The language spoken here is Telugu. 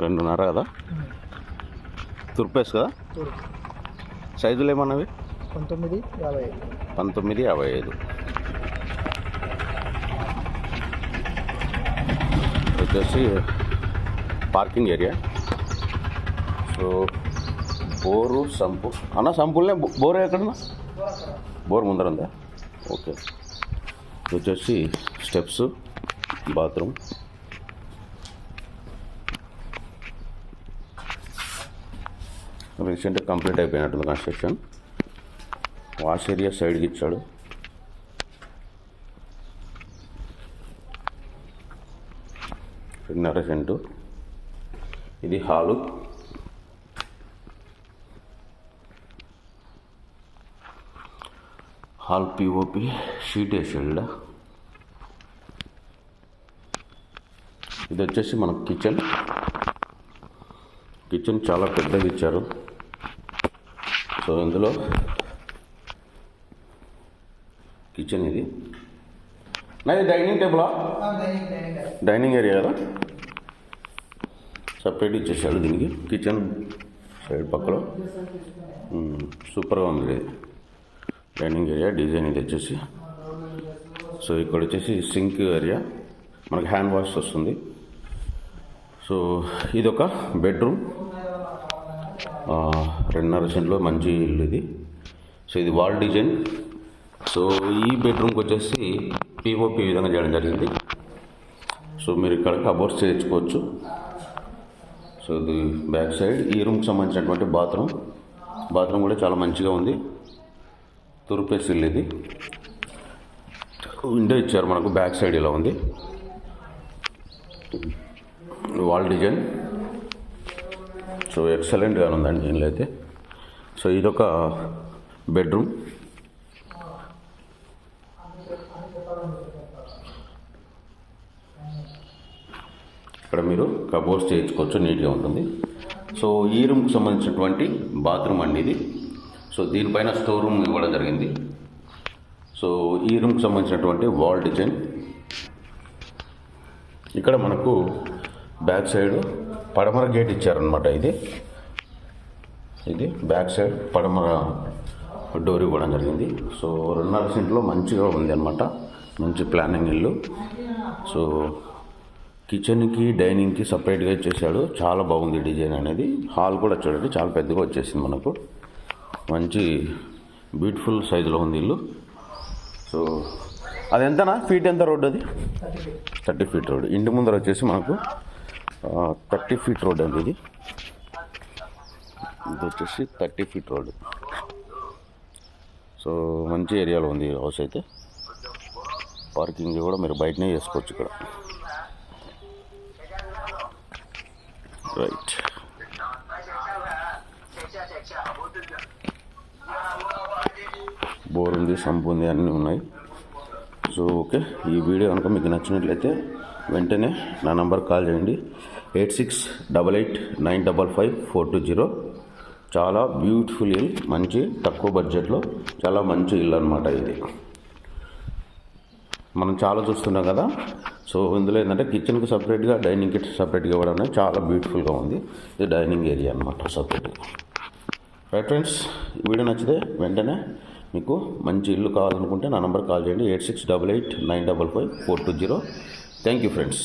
2.5 కదా, తుర్పేస్ కదా. సైజులు ఏమన్నవి? 1955. వచ్చేసి parking area. So bore sump అన్న, సంపుల్నే బోర్ ఎక్కడన్నా? బోర్ ముందర ఉందా? ఓకే. వచ్చేసి స్టెప్స్, బాత్రూమ్. రీసెంట్గా కంప్లీట్ అయిపోయినట్టుంది కన్స్ట్రక్షన్. వాష్ ఏరియా సైడ్కి ఇచ్చాడు. సెంటు. ఇది హాలు. హాల్ పిఓపి షీట్ వేసాడు. ఇది వచ్చేసి మనకు కిచెన్. కిచెన్ చాలా పెద్దగా ఇచ్చారు. సో ఇందులో కిచెన్ ఇది. నాది డైనింగ్ టేబులా? డైనింగ్ ఏరియా కదా, సపరేట్ ఇచ్చేసాడు దీనికి. కిచెన్ సైడ్ పక్కలో సూపర్గా ఉంది డైనింగ్ ఏరియా. డిజైన్ ఇది వచ్చేసి. సో ఇక్కడ వచ్చేసి సింక్ ఏరియా, మనకి హ్యాండ్ వాష్ వస్తుంది. సో ఇదొక బెడ్రూమ్. 2.5 సెంట్లో మంచి ఇల్లు ఇది. సో ఇది వాల్ డిజైన్. సో ఈ బెడ్రూమ్కి వచ్చేసి పిఓపి విధంగా చేయడం జరిగింది. సో మీరు ఇక్కడ కబోర్డ్స్ చేయించుకోవచ్చు. సో ఇది బ్యాక్ సైడ్. ఈ రూమ్కి సంబంధించినటువంటి బాత్రూమ్ కూడా చాలా మంచిగా ఉంది. తూర్పేసి ఇల్లు ఇది. విండో ఇచ్చారు మనకు, బ్యాక్ సైడ్ ఇలా ఉంది. వాల్ డిజైన్ సో ఎక్సలెంట్గా ఉందండి ఇంట్లో అయితే. సో ఇదొక బెడ్రూమ్. ఇక్కడ మీరు కబోర్డ్స్ చేయించుకోవచ్చు, నీట్గా ఉంటుంది. సో ఈ రూమ్కి సంబంధించినటువంటి బాత్రూమ్ అండి ఇది. సో దీనిపైన స్టోర్ రూమ్ ఇవ్వడం జరిగింది. సో ఈ రూమ్కి సంబంధించినటువంటి వాల్ డిజైన్. ఇక్కడ మనకు బ్యాక్ సైడ్ పడమర గేట్ ఇచ్చారనమాట. ఇది బ్యాక్ సైడ్ పడమర డోర్ ఇవ్వడం జరిగింది. సో 2.5 సెంట్లో మంచిగా ఉంది అనమాట. మంచి ప్లానింగ్ ఇల్లు. సో కిచెన్కి డైనింగ్కి సపరేట్గా ఇచ్చేసాడు. చాలా బాగుంది డిజైన్ అనేది. హాల్ కూడా చూడండి, చాలా పెద్దగా వచ్చేసింది మనకు. మంచి బ్యూటిఫుల్ సైజులో ఉంది ఇల్లు. సో అది ఎంతనా ఫీట్, ఎంత రోడ్ అది? 30 ఫీట్ రోడ్. ఇంటి ముందర వచ్చేసి మనకు 30 ఫీట్ రోడ్ అండి ఇది. వచ్చేసి 30 ఫీట్ రోడ్. సో మంచి ఏరియాలో ఉంది హౌస్ అయితే. పార్కింగ్ కూడా మీరు బయటనే చేసుకోవచ్చు ఇక్కడ. రైట్. బోర్ ఉంది, సంపు ఉంది, అన్నీ ఉన్నాయి. సో ఓకే, ఈ వీడియో కనుక మీకు నచ్చినట్లయితే వెంటనే నా నంబర్ కాల్ చేయండి. 8688955420. చాలా బ్యూటిఫుల్ ఇల్లు, మంచి తక్కువ బడ్జెట్లో చాలా మంచి ఇల్లు అనమాట ఇది. మనం చాలా చూస్తున్నాం కదా. సో ఇందులో ఏంటంటే కిచెన్కి సపరేట్గా, డైనింగ్కి సపరేట్గా ఇవ్వడం అనేది చాలా బ్యూటిఫుల్గా ఉంది. ఇది డైనింగ్ ఏరియా అనమాట సపరేట్గా. రైట్ ఫ్రెండ్స్, ఈ వీడియో నచ్చితే వెంటనే మీకు మంచి ఇల్లు కావాలనుకుంటే నా నంబర్ కాల్ చేయండి. 8688955420. Thank you friends.